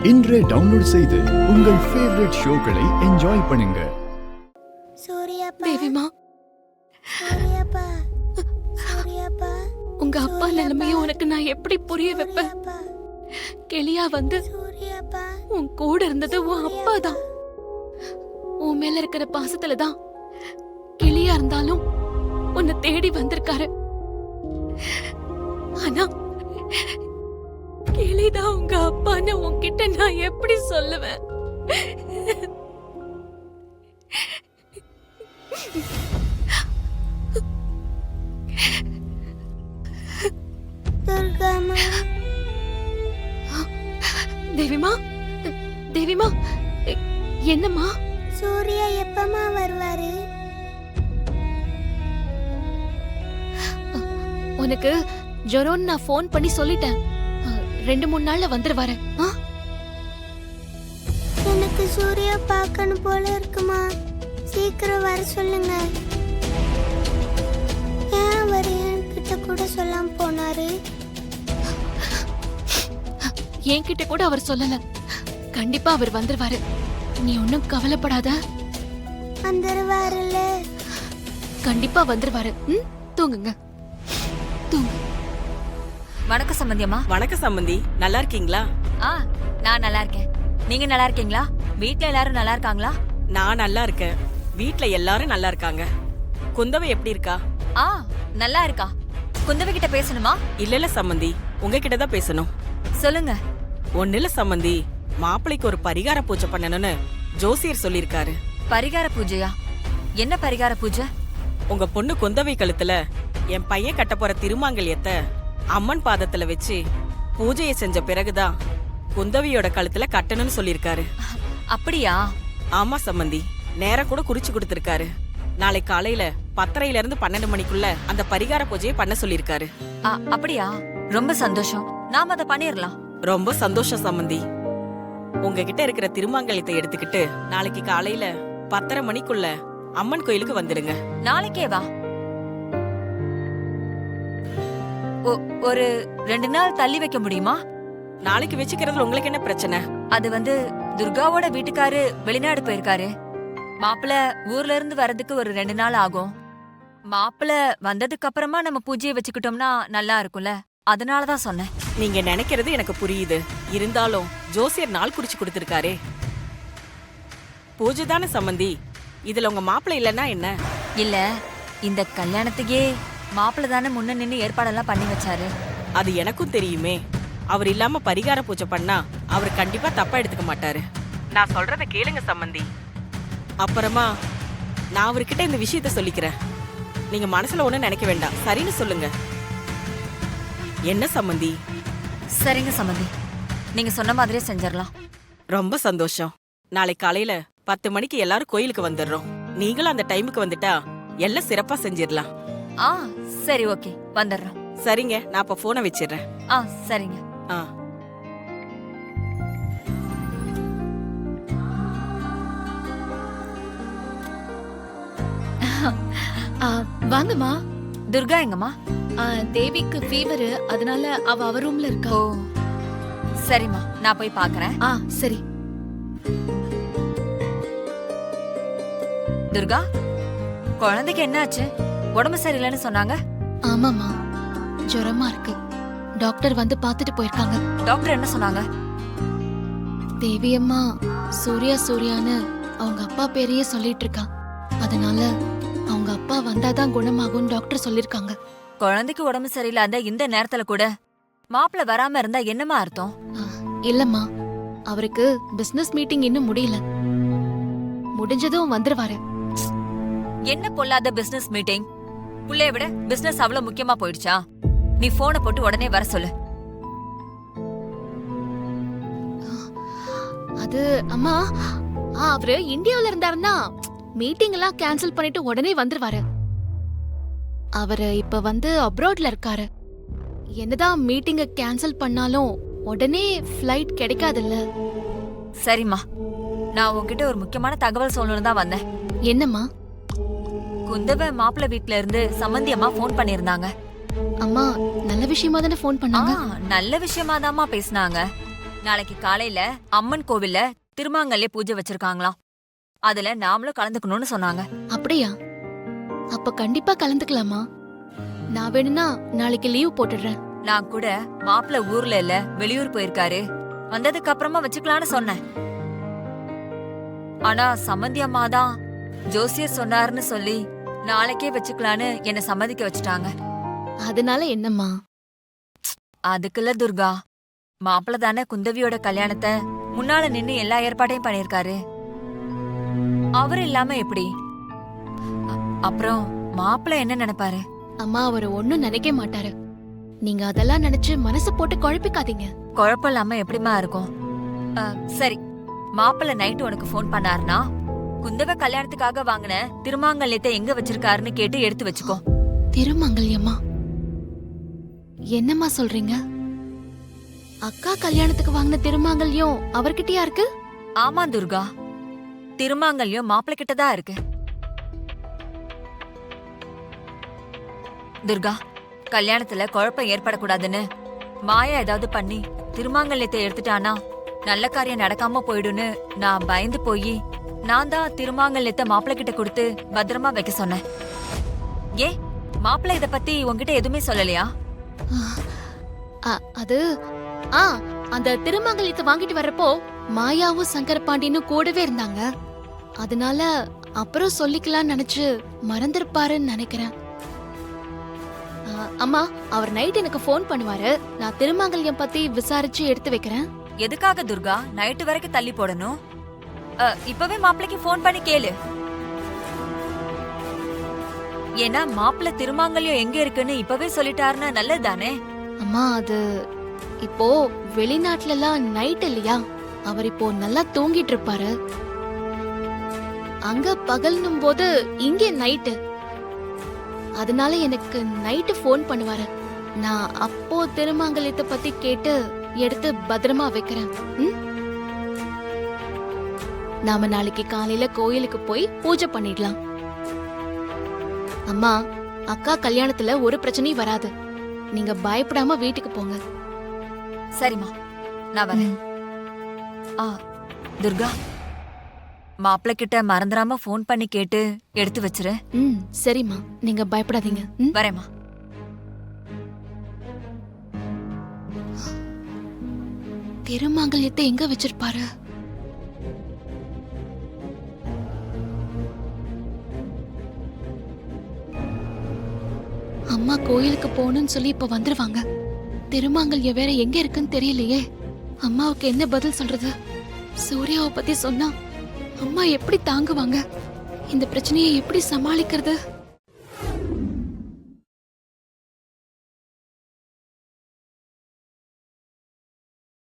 இன்றே டவுன்லோட் செய்து உங்கள் ஃபேவரட் ஷோக்களை என்ஜாய் பண்ணுங்க. தேவிமா, உங்க அப்பா நிலைமையை உனக்கு நான் எப்படி புரிய வைப்பேன்? கிளியா வந்து உன் கூட இருந்தது உன் அப்பா தான். உன் மேல இருக்கிற பாசத்துலதான் கிளியா இருந்தாலும் உன்னை தேடி வந்திருக்காரு. ஆனா கிளிதான் உங்க அப்பான்னு உன்கிட்ட நான் எப்படி சொல்லுவேன்? தேவிமா, தேவிமா, என்னம்மா? சூர்யா எப்பமா வருவாரு? உனக்கு ஜொரோன்னு நான் ஃபோன் பண்ணி சொல்லிட்டேன். 2-3 நாள்ல வந்துருவாரு. எனக்கு சூர்யா பார்க்கணும் போல இருக்குமா, சீக்கிரம் வர சொல்லுங்க. ஏன் அவர் என்கிட்ட கூட சொல்லாம போனாரு? என்கிட்ட கூட அவர் சொல்லல. கண்டிப்பா அவர் வந்துருவாரு, நீ ஒன்னும் கவலைப்படாத. வந்துருவாருல்ல? கண்டிப்பா வந்துருவாரு. தூங்குங்க, தூங்கு. வணக்கம் சம்பந்தியம்மா. வணக்கம் சம்பந்தி, நல்லா இருக்கீங்களா? நான் நல்லா இருக்கேன். நீங்க நல்லா இருக்கீங்களா? வீட்ல எல்லாரும் நல்லா இருக்காங்களா? நான் நல்லா இருக்கேன், வீட்ல எல்லாரும் நல்லா இருக்காங்க. குந்தவை எப்படி இருக்கா? நல்லா இருக்கா. குந்தவை கிட்ட பேசணுமா? இல்ல சம்பந்தி, உங்ககிட்ட தான் பேசணும். சொல்லுங்க. ஒண்ணு இல்ல சம்பந்தி, மாப்பிளைக்கு ஒரு பரிகார பூஜை பண்ணணும்னு ஜோசியர் சொல்லிருக்காரு. பரிகார பூஜையா? என்ன பரிகார பூஜை? உங்க பொண்ணு குந்தவை கழுத்துல என் பையன் கட்ட போற திருமாங்கல்யத்தை அம்மன் பாதத்துல வச்சு பூஜையை செஞ்ச பிறகுதான் குந்தவியோட கழுத்துல கட்டணும்னு சொல்லிருக்காரு. அப்படியா? ஆமா சம்பந்தி, நேரம் கூட குறிச்சு கொடுத்திருக்காரு. நாளை காலையில 10:30 இருந்து 12 மணிக்குள்ள அந்த பரிகார பூஜையை பண்ண சொல்லிருக்காரு. அப்படியா? ரொம்ப சந்தோஷம், நாம அதை பண்ணிரலாம். ரொம்ப சந்தோஷம் சம்பந்தி. உங்ககிட்ட இருக்கிற திருமாங்கல்யத்தை எடுத்துக்கிட்டு நாளைக்கு காலையில 10:30 மணிக்குள்ள அம்மன் கோயிலுக்கு வந்துடுங்க. நாளைக்கே வா. ஒரு 2 நாள் தள்ளி வைக்க முடியுமா? நாளைக்கு வச்சுக்கிறதுல உங்களுக்கு என்ன பிரச்சனை? அது வந்து துர்காவோட வீட்டுக்காரு வெளிநாடு போயிருக்காரு. மாப்பிள்ள ஊர்ல இருந்து வர்றதுக்கு ஒரு 2 நாள் ஆகும். மாப்பிள்ள வந்ததுக்கு அப்புறமா நம்ம பூஜையை வச்சுக்கிட்டோம்னா நல்லா இருக்கும்ல, அதனாலதான் சொன்னேன். நீங்க நினைக்கிறது எனக்கு புரியுது. இருந்தாலும் ஜோசியர் நாள் குறிச்சு கொடுத்திருக்காரே. பூஜை தானே சம்பந்தி, இதுல உங்க மாப்பிள்ள இல்லன்னா என்ன? இல்ல, இந்த கல்யாணத்துக்கே மாப்பிள்ள தானே முன்ன நின்னு ஏற்பாடெல்லாம் பண்ணி வச்சாரு. அது எனக்கும் தெரியுமே. அவர் இல்லாம பரிகார பூஜை பண்ணா அவர் கண்டிப்பா தப்பா எடுத்துக்க மாட்டாரு. நான் சொல்றத கேளுங்க சம்பந்தி. அப்புறமா நான் அவர்கிட்ட இந்த விஷயத்த சொல்லிக்கிறேன். நீங்க மனசுல ஒண்ணு நினைக்க வேண்டாம், சரின்னு சொல்லுங்க. என்ன சம்பந்தி? சரிங்க சம்பந்தி, நீங்க சொன்ன மாதிரியே செஞ்சிடலாம். ரொம்ப சந்தோஷம். நாளை காலையில 10 மணிக்கு எல்லாரும் கோயிலுக்கு வந்துடுறோம். நீங்களும் அந்த டைமுக்கு வந்துட்டா எல்லாம் சிறப்பா செஞ்சிடலாம். சரி, ஓகே, வந்துடுறோம். சரிங்க, நான் அப்ப போனை வச்சிடுறேன். சரிங்க. வாங்கம்மா. துர்கா எங்கம்மா? தேவிக்கு ஃபீவர், அதனால அவ ரூம்ல இருக்கா. ஓ சரிம்மா, நான் போய் பாக்குறேன். சரி. துர்கா, குழந்தைக்கு என்னாச்சு? உடம்பு சரியில்லைன்னு சொன்னாங்க. ஆமாமா, ஜுரமா இருக்கு. டாக்டர் வந்து பாத்துட்டு போயிருக்காங்க. டாக்டர் என்ன சொன்னாங்க? தேவி அம்மா சூர்யான்னு அவங்க அப்பா பேரையே சொல்லிட்டு இருக்கா. அதனால அவங்க அப்பா வந்தாதான் குணமாகும் டாக்டர் சொல்லிருக்காங்க. குழந்தைக்கு உடம்பு சரியில்லாத இந்த நேரத்துல கூட மாப்பிள்ள வராம இருந்தா என்னமா அர்த்தம்? இல்லம்மா, அவருக்கு பிசினஸ் மீட்டிங் இன்னும் முடியல. முடிஞ்சதும் வந்துருவாரு. என்ன பொல்லாத பிசினஸ் மீட்டிங்? புள்ளைய விட பிசினஸ் அவ்வளவு முக்கியமா போயிடுச்சா? நீ போனை போட்டு உடனே வர சொல்லு. அது அம்மா, அவரு இந்தியாவில இருந்தாருன்னா மீட்டிங் எல்லாம் கேன்சல் பண்ணிட்டு உடனே வந்துருவாரு. அவரு இப்ப வந்து அப்ராட்ல இருக்காரு. என்னதான் மீட்டிங்க கேன்சல் பண்ணாலும் உடனே ஃப்ளைட் கிடைக்காதுல்ல. சரிம்மா, நான் உன்கிட்ட ஒரு முக்கியமான தகவல் சொல்லணும்னு தான் வந்தேன். என்னம்மா? குந்தவ மாப்பிள்ள வீட்ல இருந்து சம்பந்தி அம்மா போன் பண்ணிருந்தாங்க. அம்மா, நல்ல விஷயமா தானே போன் பண்ணாங்க? நல்ல விஷயமா தாம்மா பேசினாங்க. நாளைக்கு காலையில அம்மன் கோவில்ல திருமாங்கல்ய பூஜை வச்சிருக்காங்களாம். அதுல நாமளும் கலந்துக்கணும்னு சொன்னாங்க. அப்படியா? அப்ப கண்டிப்பா கலந்துக்கலாமா? நான் வேணும்னா நாளைக்கு லீவ் போட்டுடுறேன். நான் கூட மாப்பிள்ள ஊர்ல இல்ல, வெளியூர் போயிருக்காரு, வந்ததுக்கு அப்புறமா வச்சுக்கலான்னு சொன்னேன். ஆனா சம்மந்தி அம்மா தான் ஜோசியர் சொன்னாருன்னு சொல்லி நாளைக்கே வச்சுக்கலான்னு என்ன சம்மதிக்க வச்சுட்டாங்க. அதனால என்னம்மா? அதுக்குல்ல துர்கா, மாப்பிள்ள தானே குந்தவியோட கல்யாணத்தை முன்னால நின்னு எல்லா ஏற்பாட்டையும் பண்ணிருக்காரு. அவர் இல்லாம எப்படி? அப்புறம் மாப்பிள்ள என்ன நினைப்பாரு? அம்மா அவரை ஒண்ணும் நினைக்க மாட்டாரு. நீங்க அதெல்லாம் நினைச்சு மனசு போட்டு குழப்பிக்காதீங்க. குழப்பம் இல்லாம எப்படிமா இருக்கும்? சரி, மாப்பிள்ள நைட்டு உனக்கு ஃபோன் பண்ணாருனா குந்தவ கல்யாணத்துக்காக வாங்கின திருமாங்கல்யத்தை எங்க வச்சிருக்காருன்னு கேட்டு எடுத்து வச்சுக்கோ. திருமங்கல்யம்மா? என்னம்மா சொல்றீங்க? அக்கா கல்யாணத்துக்கு வாங்கின திருமாங்கல்யம் அவர்கிட்டயா இருக்கு? ஆமா துர்கா, திருமாங்கல்யம் மாப்பிள்ள கிட்டதான் இருக்கு. துர்கா, கல்யாணத்துல குழப்பம் ஏற்படக்கூடாதுன்னு மாயா ஏதாவது பண்ணி திருமாங்கல்யத்தை எடுத்துட்டானா நல்ல காரியம் நடக்காம போயிடுன்னு நான் பயந்து போய் நான் தான் திருமாங்கல்யத்தை மாப்பிள்ள கிட்ட கொடுத்து பத்திரமா வைக்க சொன்னேன். ஏ, மாப்பிள்ள இத பத்தி உன்கிட்ட எதுவுமே சொல்லலையா? அது அந்த திருமங்கலத்தை வாங்கிட்டு வர்றப்போ மாயாவும் சங்கரபாண்டியனும் கூடவே இருந்தாங்க. அதனால அப்புறம் சொல்லிக்கலாம்னு நினைச்சு மறந்திருப்பாருன்னு நினைக்கிறேன். அம்மா, அவர் நைட் எனக்கு ஃபோன் பண்ணுவாரு. நான் திருமங்கல்யம் பத்தி விசாரிச்சு எடுத்து வைக்கிறேன். எதுக்காக துர்கா நைட்டு வரைக்கும் தள்ளி போடணும்? இப்பவே மாப்பிள்ளைக்கு ஃபோன் பண்ணி கேளு. ஏன்னா மாப்பிள்ள திருமாங்கல்யம் எங்க இருக்குன்னு இப்பவே சொல்லிட்டாருன்னா நல்லதுதானே? அம்மா, அது இப்போ வெளிநாட்டுல எல்லாம் நைட் இல்லையா? அவர் இப்போ நல்லா தூங்கிட்டு இருப்பாரு. அங்க பகல்னும் போது இங்கே நைட்டு. அதனால எனக்கு நைட்டு ஃபோன் பண்ணுவாரு. நான் அப்போ திருமாங்கல்யத்தை பத்தி கேட்டு எடுத்து பத்திரமா வைக்கிறேன். நாம நாளைக்கு காலையில கோயிலுக்கு போய் பூஜை பண்ணிடலாம். அம்மா, அக்கா கல்யாணத்துல ஒரு பிரச்சனையும் வராது. நீங்க பயப்படாம வீட்டுக்கு போங்க. சரிம்மா, நான் வரேன். துர்கா, மாப்பிள்ள கிட்ட மறந்துடாம ஃபோன் பண்ணி கேட்டு எடுத்து வச்சிரு. சரிம்மா, நீங்க பயப்படாதீங்க. வரேம்மா. திருமாங்கல்யத்தை எங்க வச்சிருப்பாரு? அம்மா கோயிலுக்கு போகணும்னு சொல்லி இப்ப வந்துருவாங்க. திருமாங்கல்யம் வேற எங்க இருக்குன்னு தெரியலையே. அம்மாவுக்கு என்ன பதில் சொல்றது? சூர்யாவை பத்தி சொன்னா அம்மா எப்படி தாங்குவாங்க? இந்த பிரச்சனையை எப்படி சமாளிக்கிறது?